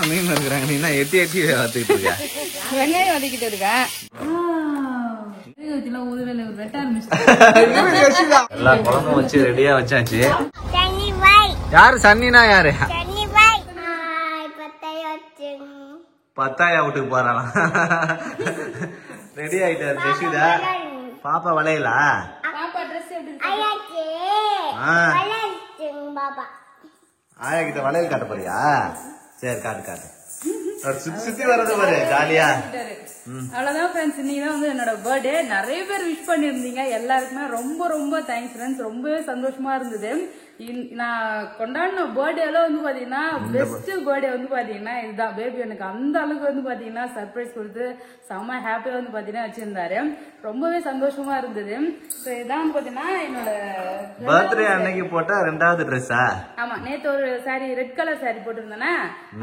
மீன் இருக்கிறாங்க. நீ என்ன எட்டி எட்டி வதக்கிட்டு இருக்க? வெங்காயம் வதக்கிட்டு இருக்கேன். எல்லா குழம்பும் வச்சு ரெடியா வச்சாச்சு. யாரு சன்னினா யாரு? பத்தாயா வீட்டுக்கு போறான். ரெடி ஆயிட்டாரு ஜெஷிதா. பாப்பா வளையலா? ஆயா கிட்ட வளையல் காட்ட போறியா? சரி காட்டு காட்டு. சுத்தி சுத்தி வர்றது பாரு ஜாலியா. அவ்வளவுதான் ஃப்ரெண்ட்ஸ். இன்னைக்கு தான் வந்து என்னோட பர்த்டே. நிறைய பேர் விஷ் பண்ணிருந்தீங்க. எல்லாருக்குமே ரொம்ப ரொம்ப தேங்க்ஸ் ஃப்ரெண்ட்ஸ். ரொம்பவே சந்தோஷமா இருந்தது. நான் கொண்டாடின பர்த்டேல வந்து பாத்தீங்கன்னா பெஸ்ட் பர்த்டே வந்து பாத்தீங்கன்னா இதுதான். பேபி எனக்கு அந்த அளவுக்கு வந்து பாத்தீங்கன்னா சர்ப்ரைஸ் கொடுத்து செம்ம ஹாப்பியா வந்து பாத்தீங்கன்னா வச்சிருந்தாரு. ரொம்பவே சந்தோஷமா இருந்தது. இதான் வந்து பாத்தீங்கன்னா என்னோட பர்த்டே அன்னைக்கு போட்டா ரெண்டாவது ட்ரெஸ்ஸா? ஆமா, நேத்து ஒரு சாரி ரெட் கலர் சாரி போட்டிருந்தேன்னா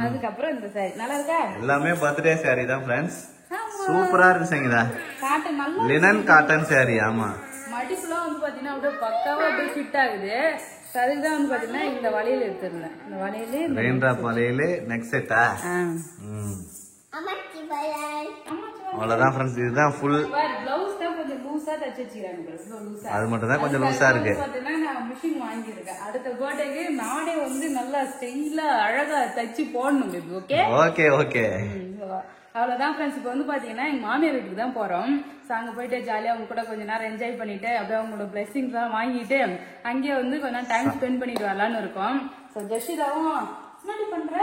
அதுக்கப்புறம் இந்த சாரி நல்லா இருக்கா? எல்லாமே பர்த்டே சாரி தான் ஃப்ரெண்ட்ஸ். சூப்பரா இருக்கு சங்கீதா. காட்டன் நல்லா லினன் காட்டன் சாரி. ஆமா, மடிப்புலாம் வந்து பாத்தீங்கன்னா அப்படியே பக்காவா அப்படியே ஃபிட் ஆகுது. அதுதான் வந்து பாத்தீங்கன்னா இந்த வளையல் எடுத்திருந்தேன். இந்த வளையல் ரெயின் டிராப் வளையல் நெக் செட்டா? அவ்வளவுதான் ஃப்ரெண்ட்ஸ். இதுதான் ஃபுல். ப்ளவுஸ் தான் கொஞ்சம் லூசா தச்சு வச்சிருக்காங்க. அது மட்டும் தான் கொஞ்சம் லூசா இருக்கு. பாத்தீங்கன்னா நான் மிஷின் வாங்கியிருக்கேன். அடுத்த பர்த்டேக்கு நானே வந்து நல்லா ஸ்டைலா அழகா தச்சு போடணும் பேபி. Okay okay okay. அவ்வளவுதான் ஃப்ரெண்ட்ஸ். இப்போ வந்து பாத்தீங்கன்னா எங்க மாமியார் வீட்டுக்கு தான் போறோம். அங்க போயிட்டு ஜாலியா அவங்க கூட கொஞ்ச நேரம் என்ஜாய் பண்ணிட்டு அப்படியே அவங்களோட பிளெஸிங்ஸ் எல்லாம் வாங்கிட்டு அங்கேயே வந்து கொஞ்ச நேரம் டைம் ஸ்பெண்ட் பண்ணிட்டு வரலான்னு இருக்கோம். ஜஷிதாவும் என்னடி பண்ற?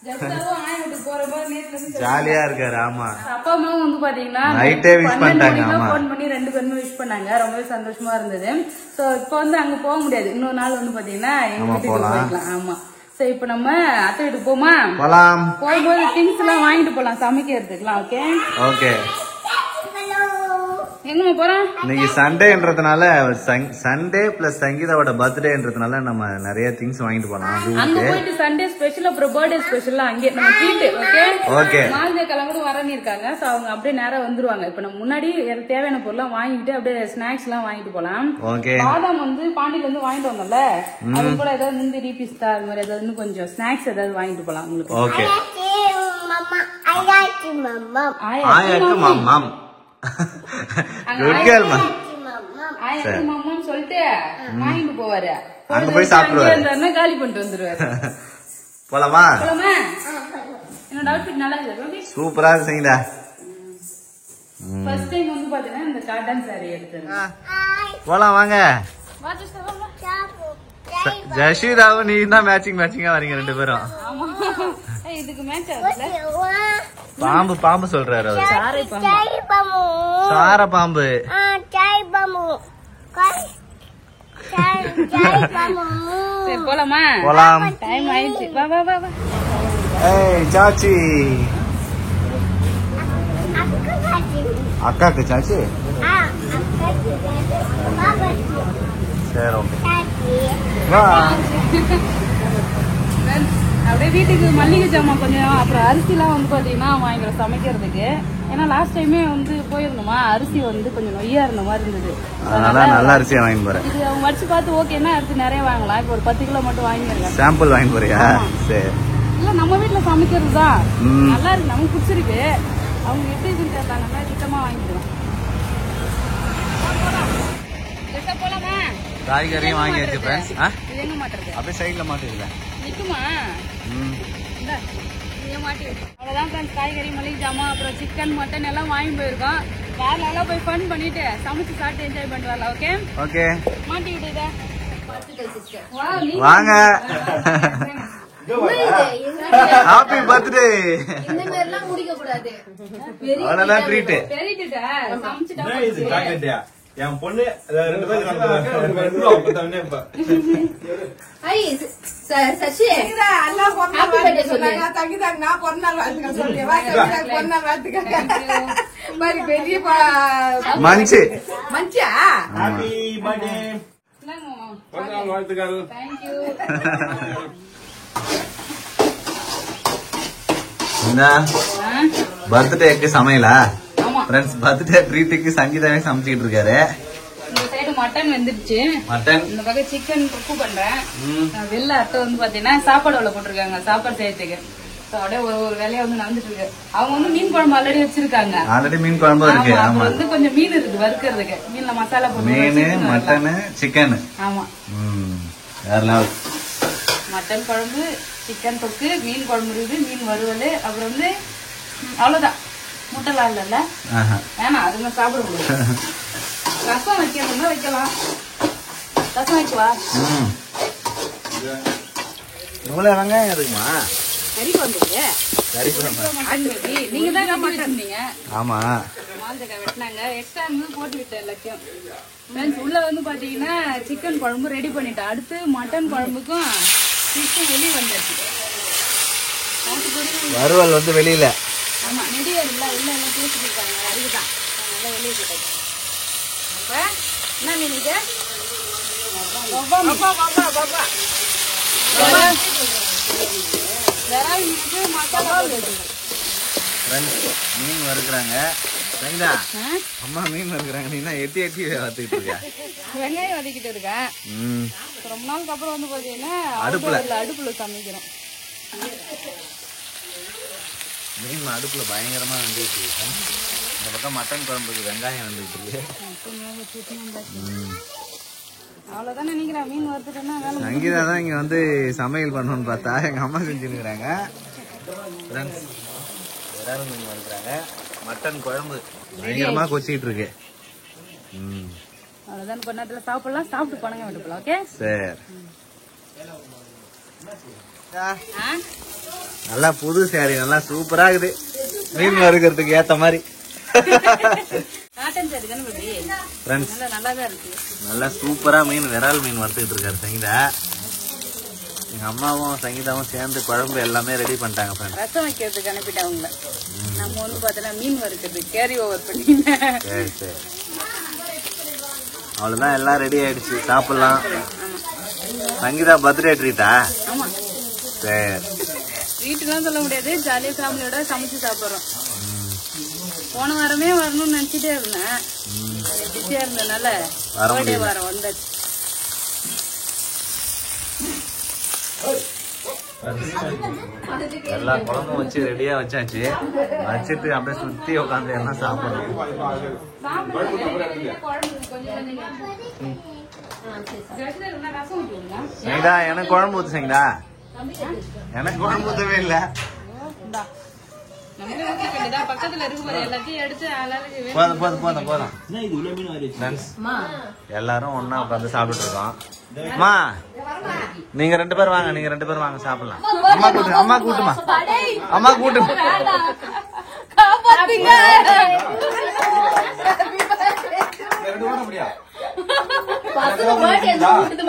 ஜஷிதாவும் ஆயா வீட்டுக்கு போறப்போ நேற்று ஜாலியா இருக்காரு. ஆமா, அப்பா அம்மாவும் வந்து பாத்தீங்கன்னா நைட்டே விஷ் பண்ணிட்டாங்க. போன் பண்ணி 2 பேருமே விஷ் பண்ணாங்க. ரொம்பவே சந்தோஷமா இருந்தது. சோ இப்போ வந்து அங்க போக முடியாது. இன்னொரு நாள் வந்து பாத்தீங்கன்னா எங்க வீட்டுக்கு போய்க்கலாம். ஆமா, சரி இப்ப நம்ம அத்தை வீட்டுக்கு போமா? போலாம். போகும்போது திங்ஸ் எல்லாம் வாங்கிட்டு போலாம் சமைக்கிறதுக்குலாம். Okay okay. எங்க போறோம்? இன்னைக்கு சண்டேன்றதுனால சண்டே பிளஸ் சங்கீதாவோட பர்த்டேன்றதுனால நம்ம நிறைய திங்ஸ் வாங்கிட்டு போலாம். அங்க போயிட்டு சண்டே ஸ்பெஷல் அப்புறம் பர்த்டே ஸ்பெஷல் அங்கே நம்ம ட்ரீட். Okay okay. மாஞ்ச கிழங்கு வரன்னு இருக்காங்க. சோ அவங்க அப்படியே நேரா வந்துருவாங்க. இப்ப நம்ம முன்னாடி தேவையான பொருள்லாம் வாங்கிட்டு அப்படியே ஸ்நாக்ஸ் எல்லாம் வாங்கிட்டு போலாம். ஓகே. பாதாம் வந்து பாண்டியில இருந்து வாங்கிட்டு வந்தோம்ல, அது கூட ஏதாவது முந்திரி பிஸ்தா அது மாதிரி ஏதாவது இன்னும் கொஞ்சம் ஸ்நாக்ஸ் ஏதாவது வாங்கிட்டு போலாம் உங்களுக்கு. ஓகே. ஆயாக்கு மாம் குட் கேர்ள் மா. ஆயாக்கு மாமான்னு சொல்லிட்டு வாங்கிட்டு போவாரு. அங்க போய் சாப்பிடுவாரு. காலி பண்ணிட்டு வந்துருவாரு. போலாமா? போலாமா? என்னோட அவுட்ஃபிட் நல்லா இருக்கு. சூப்பரா இருக்கு சங்கீதா. ஃபர்ஸ்ட் டைம் வந்து பாத்தீங்கன்னா இந்த காட்டன் சாரி எடுத்தேன். போலாம் வாங்க. ஜஷிதாவும் நீ தான் மேட்சிங்கா வரீங்க 2 பேரும். இதுக்கு மேட்ச் ஆகுதுல. பாம்பு பாம்பு சொல்றாரு அவரு. சார பாம்பு. சரி போலாமா? போலாம். டைம் ஆயிடுச்சு. வா வா வா வா. ஏய் சாச்சி. அக்காக்கு சாச்சி. சரி ஓகே. வா. அப்படியே வீட்டுக்கு மல்லிகை ஜாமான் கொஞ்சம் அப்புறம் அரிசிலாம் வந்து பாத்தீங்கன்னா வாங்கிக்கிறோம் சமைக்கிறதுக்கு. ஏன்னா லாஸ்ட் டைமே வந்து போயிருந்தோமா, அரிசி வந்து கொஞ்சம் நொய்யா இருந்த மாதிரி இருந்தது. அதனால நல்ல அரிசியா வாங்கி போறேன். இது அவங்க வச்சு பார்த்து ஓகேன்னா அரிசி நிறைய வாங்கலாம். இப்போ ஒரு 10 கிலோ மட்டும் வாங்கிருங்க. சாம்பிள் வாங்கி போறியா? சரி. இல்ல நம்ம வீட்டுல சமைக்கிறது தான் நல்லா இருக்கு. நமக்கு பிடிச்சிருக்கு. அவங்க எப்படி இதுன்னு கேட்டாங்கன்னா சுத்தமா வாங்கிக்கலாம். போலாமா? காய்கறியும் வாங்கியாச்சு ஃப்ரெண்ட்ஸ். இது எங்க மாட்டுறது? அப்படியே சைடுல மாட்டிருக்கல. நிக்குமா? அவ்வளவுதான் ஃப்ரெண்ட்ஸ். காய்கறி மளிகை ஜாமான் அப்புறம் சிக்கன் மட்டன் எல்லாம் வாங்கி போயிருக்கோம். வேற போய் ஃபன் பண்ணிட்டு சமைச்சு சாப்பிட்டு என்ஜாய் பண்ணிட்டு வரலாம். Okay okay. மாட்டி விட்டுத வாங்க. Happy birthday. இந்த மாதிரி எல்லாம் முடிக்க கூடாது. அவ்வளவுதான் ட்ரீட். சமைச்சுட்டா என் பொண்ணு 2 பேருக்கு சசி எல்லாம் பெரிய மஞ்சு மஞ்சா ஹாப்பி பர்த்டே. வாழ்த்துக்கள். தேங்க்யூ. பர்த்டேக்கு சமையலா? ஃப்ரெண்ட்ஸ் பர்த்டே ட்ரீட்டுக்கு சங்கீதாவே சமைச்சிட்டு இருக்காரு. இந்த சைடு மட்டன் வெந்துருச்சு. மட்டன் இந்த பக்கம் சிக்கன் குக்கு பண்றேன். வெள்ளை அத்தை வந்து பாத்தீங்கன்னா சாப்பாடு உள்ள போட்டிருக்காங்க சாப்பாடு செய்யறதுக்கு. அப்படியே ஒரு வேலையா வந்து நடந்துட்டு இருக்கு. அவங்க வந்து மீன் குழம்பு ஆல்ரெடி வச்சிருக்காங்க. ஆல்ரெடி மீன் குழம்பு இருக்கு. ஆமா வந்து கொஞ்சம் மீன் இருக்கு வறுக்கிறதுக்கு. மீன்ல மசாலா போட்டு மீன் மட்டன் சிக்கன். ஆமா வேற லெவல். மட்டன் குழம்பு சிக்கன் தொக்கு மீன் குழம்பு இருக்குது மீன் வறுவல் அப்புறம் வந்து அவ்வளவுதான். முட்டைலாம் இல்ல வேணாம் அதுங்க சாப்பிட முடியாது. ரசம் வைக்கணும்னா வைக்கலாம். ரசம் வைக்கவா? இவ்வளவு வெங்காயம் இருக்குமா? கறி குழம்புங்க. கறி குழம்பு நீங்க தான் கட்டி வச்சிருந்தீங்க. ஆமா மாந்தக்காய் வெட்டினாங்க. எக்ஸ்ட்ரா இருந்து போட்டு விட்டேன் எல்லாத்தையும். ஃப்ரெண்ட்ஸ் உள்ள வந்து பாத்தீங்கன்னா சிக்கன் குழம்பு ரெடி பண்ணிட்டேன். அடுத்து மட்டன் குழம்புக்கும் சிக்கன் வெளியே வந்தாச்சு. வறுவல் வந்து வெளியில. ஆமா நெடியார் இல்ல உள்ள எல்லாம் பேசிட்டு இருக்காங்க. அதுக்குதான் நல்லா வெளியே போட்டாச்சு. அப்ப என்ன மீன் இது? மீன் வறுக்கிறாங்க. அம்மா மீன் வறுக்கிறாங்க. நீ எட்டி எட்டி வறுத்துக்கிட்டு இருக்க. வெங்காயம் வதக்கிட்டு இருக்கேன். ரொம்ப நாளுக்கு அப்புறம் வந்து பாத்தீங்கன்னா அடுப்புல சமைக்கிறோம். மீன் அடுப்புல பயங்கரமா வந்துட்டு இருக்கு. இந்த பக்கம் மட்டன் குழம்புக்கு வெங்காயம் வந்துட்டு இருக்கு. அவ்வளவுதான் நினைக்கிறேன். மீன் வறுத்துட்டேன்னா வேலை. சங்கீதா தான் இங்க வந்து சமையல் பண்ணணும்னு பார்த்தா எங்க அம்மா செஞ்சுருக்கிறாங்க. மீன் வறுக்கிறாங்க. மட்டன் குழம்பு பயங்கரமா கொச்சிட்டு இருக்கு. அவ்வளவுதான் கொஞ்ச நேரத்துல சாப்பிடலாம். சாப்பிட்டு பணங்க விட்டு போலாம். ஓகே சரி. நல்லா புது சாரி நல்லா சூப்பரா இருக்குது. மீன் வறுக்கிறதுக்கு ஏத்த மாதிரி. காட்டன் சாரி தானே பேபி? ஃப்ரெண்ட்ஸ் நல்லா தான் இருக்கு. நல்லா சூப்பரா மீன் விரால் மீன் வறுத்துக்கிட்டு இருக்காரு சங்கீதா. எங்க அம்மாவும் சங்கீதாவும் சேர்ந்து குழம்பு எல்லாமே ரெடி பண்ணிட்டாங்க ஃப்ரெண்ட்ஸ். ரசம் வைக்கிறதுக்கு அனுப்பிட்டேன் அவங்கள. நம்ம வந்து பார்த்தோன்னா மீன் வறுக்கிறது கேரி ஓவர் பண்ணிட்டேன். சரி சரி அவ்வளவுதான் எல்லாம் ரெடி ஆயிடுச்சு. சாப்பிடலாம். சங்கீதா பர்த்டே ட்ரீட்டா? ஆமா சரி. வீட்டுலாம் சொல்ல முடியாது. ஜாலியா ஃபேமிலியோட சமைச்சு சாப்பிடுறோம். போன வாரமே வரணும்னு நினைச்சிட்டே இருந்தேன். பிஸியா இருந்ததுனால பர்த்டே வாரம் வந்தாச்சு. எல்லா குழம்பும் வச்சு ரெடியா வச்சாச்சு. வச்சுட்டு அப்படியே சுத்தி உட்காந்து எல்லாம் சாப்பிடணும். சங்கீதா எனக்கு குழம்பு ஊத்து. சங்கீதா எனக்கு குழம்பு ஊத்தவே இல்ல. பக்கத்துல இருக்கு எல்லாத்தையும் எடுத்து போதும் போதும் போதும் போதும். எல்லாரும் ஒன்னா உட்காந்து சாப்பிட்டு இருக்கோம். அம்மா நீங்க 2 பேர் வாங்க. நீங்க 2 பேர் வாங்க சாப்பிடலாம். அம்மா கூட்டு. அம்மா கூட்டுமா. அம்மா கூட்டு.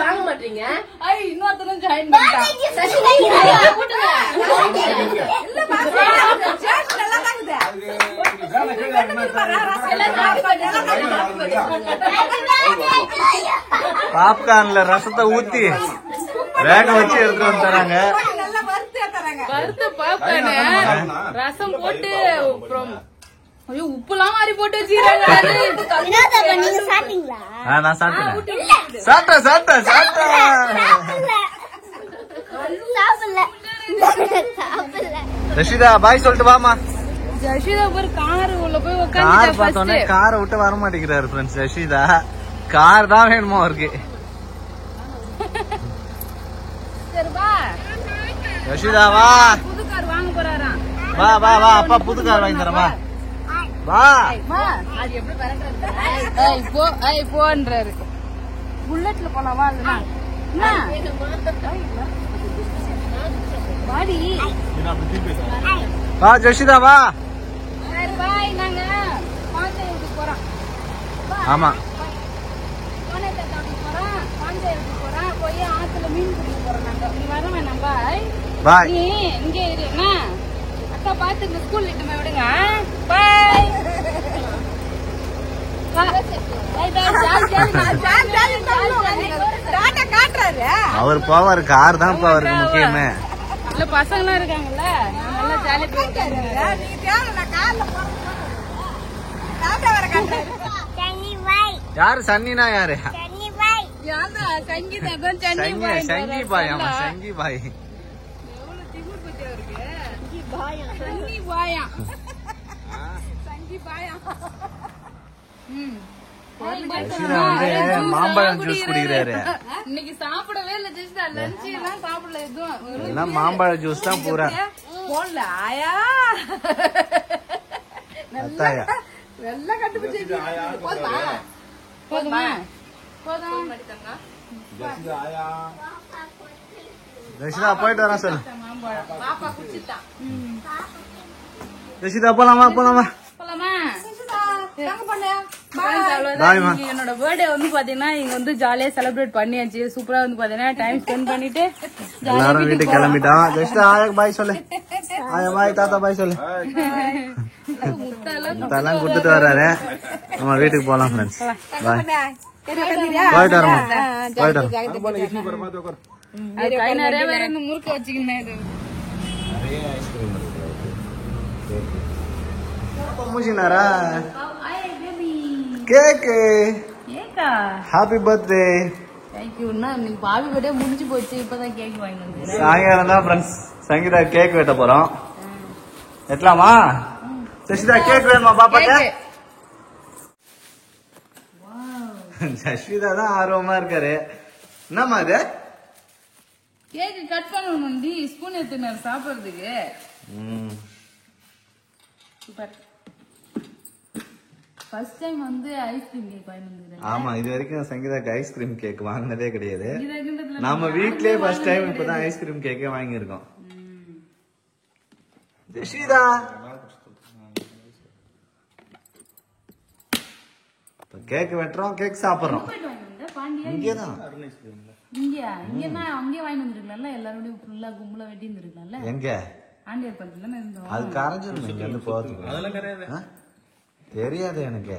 வாங்க மாட்டீங்க. இன்னொருத்தரும் ஜாயின் பண்ணிட்டான். பாப்கார்ன்ல ரசத்தை ஊத்தி வேக வச்சு எடுத்துட்டு வந்து தராங்க. வறுத்த பாப்கார்னு ரசம் போட்டு ஐயோ உப்புலாம் மாறி போட்டு வச்சுக்கிறாங்க. நான் சாப்பிட்டேன் சாப்பிட்டேன் சாப்பிட்டேன் சாப்பிட்டேன். ரஷிதா பாய் சொல்லிட்டு வாமா. ஜஷிதா ஒரு கார் உள்ள போய் கார் உட்கார்ந்து பார்த்தோன்னே காரை விட்டு வர மாட்டேங்கிறாரு ஃப்ரெண்ட்ஸ். ரஷிதா கார் தான் வேணுமோ அவருக்கு. ரஷிதா வா. புது கார் வாங்க போறாராம். வா வா வா அப்பா புது கார் வாங்கி தரேன். வா வா. அது எப்படி பறக்கிறது? போன்றாரு. புல்லட்ல போலாமா? வாடி வா ஜஷிதா வா. பாய். நாங்க பாஞ்சாயிரத்துக்கு போறோம். ஆமா பாஞ்சாயிரத்துக்கு போறோம். போய் ஆத்துல மீன் பிடிக்க போறோம். நாங்க நீ வர வேணாம். பாய் பாய். நீ இங்கே இரு. அக்கா பாத்து இந்த ஸ்கூல் இட்டுமே விடுங்க. பாய். அவர் போவாரு. கார் தான் அவருக்கு முக்கியமே. இல்ல பசங்க இருக்காங்கல்ல நல்லா ஜாலியா யாரு சன்னினா யாரு? சங்கி பாய். ஆமா சங்கி பாய். மாம்பழம் ஜூஸ் குடிக்கிறாரு. இன்னைக்கு சாப்பிடவே இல்ல. ஜஸ்ட் லஞ்ச் எல்லாம் சாப்பிடல. எதுவும் மாம்பழ ஜூஸ் தான் பூரா. போடல ஆயா. அத்தாயா நல்லா கட்டுப்பிடிச்சு. போதுமா? போதும். ஜெசிதா போயிட்டு வரேன் சொல்லு. பாப்பா குடிச்சிட்டா. ஜெசிதா போலாமா? போலாமா? போலாமா? என்னோட பர்த்டே வந்து பாத்தீங்கன்னா இங்க வந்து ஜாலியா செலிப்ரேட் பண்ணியாச்சு. சூப்பரா வந்து பாத்தீங்கன்னா டைம் ஸ்பெண்ட் பண்ணிட்டு எல்லாரும் வீட்டுக்கு கிளம்பிட்டோம். ஜெசிதா ஆயா பாய் சொல்லு. ஆயா பாய். தாத்தா பாய் சொல்லு. முத்தெல்லாம் கொடுத்துட்டு வர்றாரு. நம்ம வீட்டுக்கு போலாம் ஃப்ரெண்ட்ஸ். பாய். போயிட்டு வரோம். போயிட்டு வரோம். கை நிறைய வேற இந்த முறுக்க வச்சுக்கினேன். மூச்சினாரா கேக்கு. Happy birthday. தேங்க்யூ. நீங்க பாவி பர்த்டே முடிஞ்சு போச்சு. இப்பதான் கேக் வாங்கி வந்து சாயங்காலம் தான் ஃப்ரெண்ட்ஸ் சங்கீதா கேக் வெட்ட போறோம். வெட்டலாமா? சசிதா கேக் வேணுமா பாப்பாக்கு? சசிதா தான் ஆர்வமா இருக்காரு. என்னமா இது? கேக் கட் பண்ணணும். ஸ்பூன் எடுத்து சாப்பிடுறதுக்கு. சூப்பர். ஃபர்ஸ்ட் டைம் வந்து ஐஸ்கிரீம் கேக் வாங்கி வந்திருக்கேன். ஆமா இது வரைக்கும் சங்கீதாக்கு ஐஸ்கிரீம் கேக் வாங்கினதே கிடையாது. நம்ம வீட்லயே ஃபர்ஸ்ட் டைம் இப்பதான் ஐஸ்கிரீம் கேக்கே வாங்கியிருக்கோம். ஜெசிதா கேக் வெட்டுறோம். கேக் சாப்பிடுறோம். இங்கேதான். இங்கன்னா அங்கேயே வாங்கி வந்துருக்கலாம்ல. எல்லாரோடய ஃபுல்லா கும்பலா வெட்டி இருந்திருக்கலாம்ல. எங்க ஆண்டியர் பக்கத்துல இருந்தோம். அது கரைஞ்சிரும். இங்க இருந்து போறதுக்கு அதெல்லாம் கிடையாது. தெரியாது எனக்கு.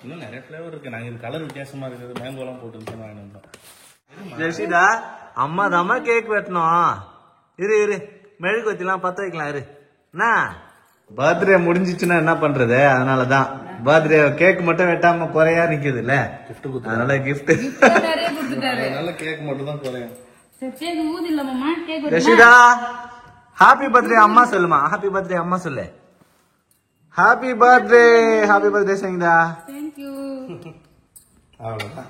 இன்னும் நிறைய ஃபிளேவர் இருக்கு. நாங்க இது கலர் வித்தியாசமா இருக்குது. மேங்கோ எல்லாம் போட்டு வாங்கி வந்தோம். ஜெசிதா அம்மா தாம்மா கேக் வெட்டணும். இரு மெழுகு வச்சுலாம் பத்த வைக்கலாம். என்ன பர்த்டே முடிஞ்சிச்சுன்னா என்ன பண்றது? அதனாலதான் பர்த்டே கேக் மட்டும் வெட்டாம குறையா நிக்குது இல்ல. அதனால கிஃப்ட் நல்ல கேக் மட்டும் தான் குறையும். ஜெசிதா ஹாப்பி பர்த்டே அம்மா சொல்லுமா. ஹாப்பி பர்த்டே அம்மா சொல்லு. Happy birthday. Happy birthday Sangeetha. Thank you. அவ்வளவுதான்.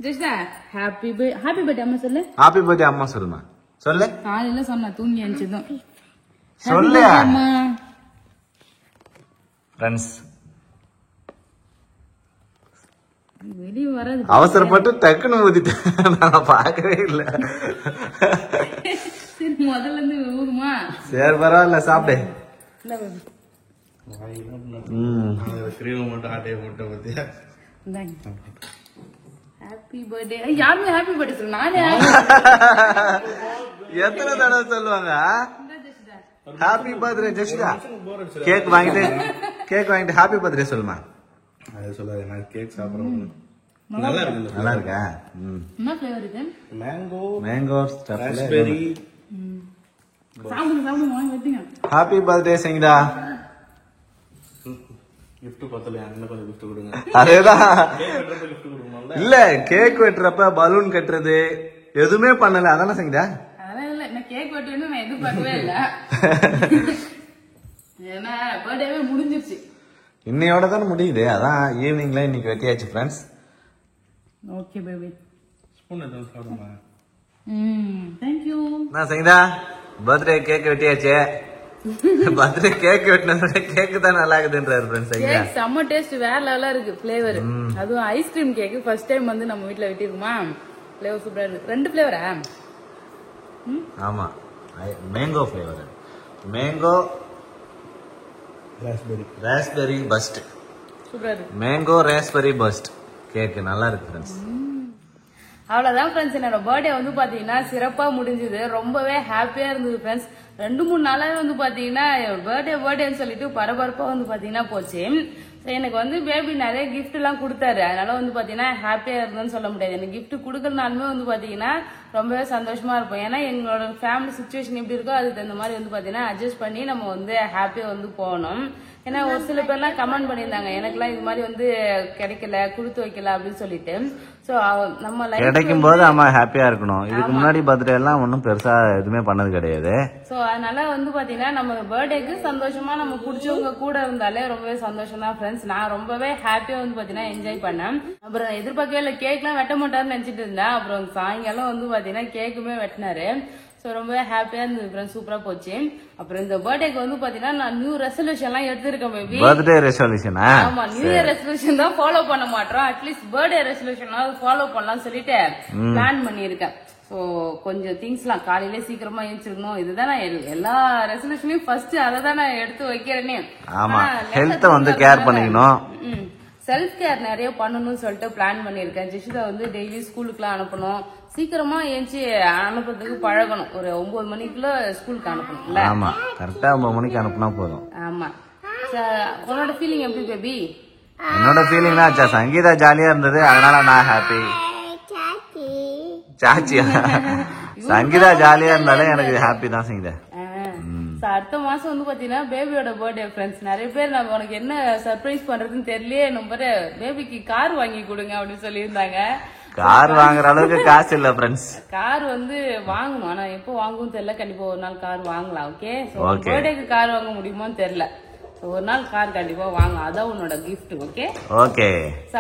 ஜெசிதா ஹாப்பி பர்த்டே அம்மா சொல்லு. ஹாப்பி பர்த்டே அம்மா சொல்லுமா. சொல்லு. காலையில சொன்ன தூங்கி அனுப்பிச்சதும் சொல்லு. ஃப்ரெண்ட்ஸ் வெளியே வராது. அவசரப்பட்டு டக்குன்னு ஊதிட்டேன். நான் பார்க்கவே இல்லை. சரி முதல்ல இருந்து ஊதுமா. சரி பரவாயில்ல சாப்பிடு. கிரீம் மட்டும் ஆட்டையை போட்ட பத்தியா. Happy birthday. யாருமே ஹாப்பி பர்த்டே சொல்லு. நானே எத்தனை தடவை சொல்லுவாங்க ஹாப்பி பர்த்டே ஜெசிதா? கேக் வாங்கிட்டு ஹாப்பி பர்த்டே சொல்லுமா. அதை சொல்லாது. நான் கேக் சாப்பிடுறேன். நல்லா இருக்கு. நல்லா இருக்கா? என்ன ஃபிளேவர் இது? Mango raspberry. சாப்பிடுங்க வாங்கி வெட்டுங்க. Happy birthday Sangeetha. கிஃப்ட் பத்தல. அண்ணன் கொஞ்சம் கிஃப்ட் கொடுங்க. அதேதான். கிஃப்ட் கொடுக்கணும்ல. இல்ல கேக் வெட்டுறப்ப பலூன் கட்டுறது எதுவுமே பண்ணல. அதானே சங்கீதா? அதெல்லாம் இல்ல. நான் கேக் வெட்டுன்னு நான் எதிர்பார்க்கவே இல்ல. ஏன்னா பர்த்டேவே முடிஞ்சிருச்சு. இன்னையோட தானே முடியுது. அதான் ஈவினிங்ல இன்னைக்கு வெட்டியாச்சு ஃப்ரெண்ட்ஸ். Okay baby. ஸ்பூன் எடுத்து சாப்பிடுமா. தேங்க்யூ. நான் சங்கீதா பர்த்டே கேக் வெட்டியாச்சு. பர்த்டே கேக் வெட்டினதோட கேக் தான் நல்லா இருக்குதுன்றாரு ஃப்ரெண்ட்ஸ். கேக் செம்ம டேஸ்ட் வேற லெவலா இருக்கு ஃபிளேவர். அதுவும் ஐஸ்கிரீம் கேக் ஃபர்ஸ்ட் டைம் வந்து நம்ம வீட்ல வெட்டிருக்குமா. ஃபிளேவர் சூப்பரா இருக்கு. 2 ஃபிளேவரா? ஆமா mango flavour. Mango raspberry first. சூப்பரா இருக்கு. மேங்கோ ராஸ்பெரி பஸ்ட் கேக் நல்லா இருக்கு ஃப்ரெண்ட்ஸ். அவ்வளவுதான் ஃப்ரெண்ட்ஸ். என்னோட பர்த்டே வந்து பாத்தீங்கன்னா சிறப்பா முடிஞ்சது. ரொம்பவே ஹாப்பியா இருந்தது ஃப்ரெண்ட்ஸ். 2-3 நாளாவே வந்து பாத்தீங்கன்னா பர்த்டேன்னு சொல்லிட்டு பரபரப்பா வந்து பாத்தீங்கன்னா போச்சு. எனக்கு வந்து பேபி நிறைய கிஃப்ட் எல்லாம் கொடுத்தாரு. அதனால வந்து பாத்தீங்கன்னா ஹாப்பியா இருந்தேன்னு சொல்ல முடியாது. எனக்கு கிஃப்ட் கொடுக்கறதுனாலுமே வந்து பாத்தீங்கன்னா ரொம்பவே சந்தோஷமா இருப்போம். ஏன்னா எங்களோட ஃபேமிலி சுச்சுவேஷன் எப்படி இருக்கோ அதுக்கு தகுந்த மாதிரி வந்து பாத்தீங்கன்னா அட்ஜஸ்ட் பண்ணி நம்ம வந்து ஹாப்பியா வந்து போகணும். ஏன்னா ஒரு சில பேர்லாம் கமெண்ட் பண்ணியிருந்தாங்க எனக்குலாம் இது மாதிரி வந்து கிடைக்கல கொடுத்து வைக்கல அப்படின்னு சொல்லிட்டு. சோ நம்ம கிடைக்கும் போது அம்மா ஹாப்பியா இருக்கணும். இதுக்கு முன்னாடி பர்த்டே எல்லாம் ஒன்னும் பெருசா எதுவுமே பண்ணது கிடையாது. சோ அதனால வந்து பாத்தீங்கன்னா நம்ம பர்த்டேக்கு சந்தோஷமா நம்ம பிடிச்சவங்க கூட இருந்தாலே ரொம்பவே சந்தோஷம் தான் ஃப்ரெண்ட்ஸ். நான் ரொம்பவே ஹாப்பியா வந்து பாத்தீங்கன்னா என்ஜாய் பண்ணேன். அப்புறம் எதிர்பார்க்கவே இல்லை கேக்லாம் வெட்ட மாட்டாருன்னு நினைச்சிட்டு இருந்தேன். அப்புறம் சாயங்காலம் வந்து பாத்தீங்கன்னா கேக்குமே வெட்டினாரு. சோ ரொம்பவே ஹாப்பியா இருந்தது ஃப்ரெண்ட்ஸ். சூப்பரா போச்சு. அப்புறம் இந்த பர்த்டேக்கு வந்து பாத்தீங்கன்னா நான் நியூ ரெசல்யூஷன் எல்லாம் எடுத்திருக்கேன் பேபி. பர்த்டே ரெசல்யூஷனா? ஆமா, நியூ இயர் ரெசல்யூஷன் தான் ஃபாலோ பண்ண மாட்டோம். அட்லீஸ்ட் பர்த்டே ரெசல்யூஷன் ஃபாலோ பண்ணலாம்னு சொல்லிட்டு பிளான் பண்ணியிருக்கேன். ஸோ கொஞ்சம் திங்ஸ்லாம் காலையில சீக்கிரமா எழுந்திருக்கணும். இதுதான் நான் எல்லா ரெசல்யூஷனையும் ஃபர்ஸ்ட் அதை தான் நான் எடுத்து வைக்கிறேனே. ஆமா, ஹெல்த்தை வந்து கேர் பண்ணிக்கணும். செல்ஃப் கேர் நிறைய பண்ணணும்னு சொல்லிட்டு பிளான் பண்ணியிருக்கேன். ஜெஷிதா வந்து டெய்லி ஸ்கூலுக்குலாம் அனுப்பணும். சீக்கிரமா ஏஞ்சி அனுப்புறதுக்கு பழகணும். ஒரு 9 மணிக்குள்ள ஸ்கூலுக்கு அனுப்பணும்ல. ஆமா, கரெக்டா 9 மணிக்கு அனுப்புனா போதும். ஆமா. உன்னோட ஃபீலிங் எப்படி பேபி? என்னோட ஃபீலிங்னா சங்கீதா ஜாலியா இருந்தது, அதனால நான் ஹாப்பி. சாச்சியா? சங்கீதா ஜாலியா இருந்தாலே எனக்கு ஹாப்பி தான் சங்கீதா. அடுத்த மாசம் வந்து பாத்தீங்கன்னா பேபியோட பர்த்டே ஃப்ரெண்ட்ஸ். நிறைய பேர் நம்ம உனக்கு என்ன சர்ப்ரைஸ் பண்றதுன்னு தெரியலையே, நம்ம பேபிக்கு கார் வாங்கி கொடுங்க அப்படின்னு சொல்லியிருந்தாங்க. கார் வாங்குற அளவுக்கு காசு இல்ல ஃப்ரெண்ட்ஸ். கார் வந்து வாங்கணும், ஆனா எப்போ வாங்கும்னு தெரியல. கண்டிப்பா ஒரு நாள் கார் வாங்கலாம். ஓகே, பர்த்டேக்கு கார் வாங்க முடியுமான்னு தெரியல. ஒரு நாள் கார் கண்டிப்பா வாங்க, அதான் உன்னோட கிஃப்ட். Okay okay.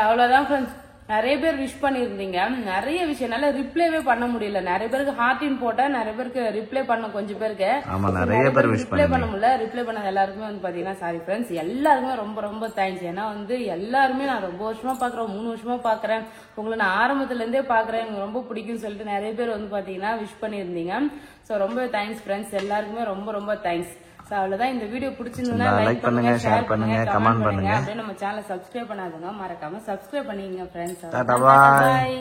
அவ்வளவுதான் ஃப்ரெண்ட்ஸ். நிறைய பேர் விஷ் பண்ணிருந்தீங்க. நிறைய விஷயம்னால ரிப்ளைவே பண்ண முடியல. நிறைய பேருக்கு ஹார்டின் போட்டா, நிறைய பேருக்கு ரிப்ளை பண்ண கொஞ்சம் பேருக்கு ரிப்ளை பண்ண முடியல. ரிப்ளை பண்ண எல்லாருக்குமே வந்து பாத்தீங்கன்னா சாரி ஃப்ரெண்ட்ஸ். எல்லாருக்குமே ரொம்ப ரொம்ப தேங்க்ஸ். ஏன்னா வந்து எல்லாருமே நான் ரொம்ப வருஷமா பாக்குறேன், 3 வருஷமா பாக்குறேன். உங்களை நான் ஆரம்பத்துல இருந்தே பாக்குறேன், எனக்கு ரொம்ப பிடிக்கும்னு சொல்லிட்டு நிறைய பேர் வந்து பாத்தீங்கன்னா விஷ் பண்ணிருந்தீங்க. சோ ரொம்ப தேங்க்ஸ் ஃப்ரெண்ட்ஸ். எல்லாருக்குமே ரொம்ப ரொம்ப தேங்க்ஸ். அவ்வளவுதான். இந்த வீடியோ பிடிச்சிருந்தா லைக் பண்ணுங்க, ஷேர் பண்ணுங்க, கமெண்ட் பண்ணுங்க. அப்படியே நம்ம சேனலை சப்ஸ்கிரைப் பண்ணாதவங்க மறக்காம சப்ஸ்கிரைப் பண்ணிக்கங்க ஃப்ரெண்ட்ஸ். பாய்.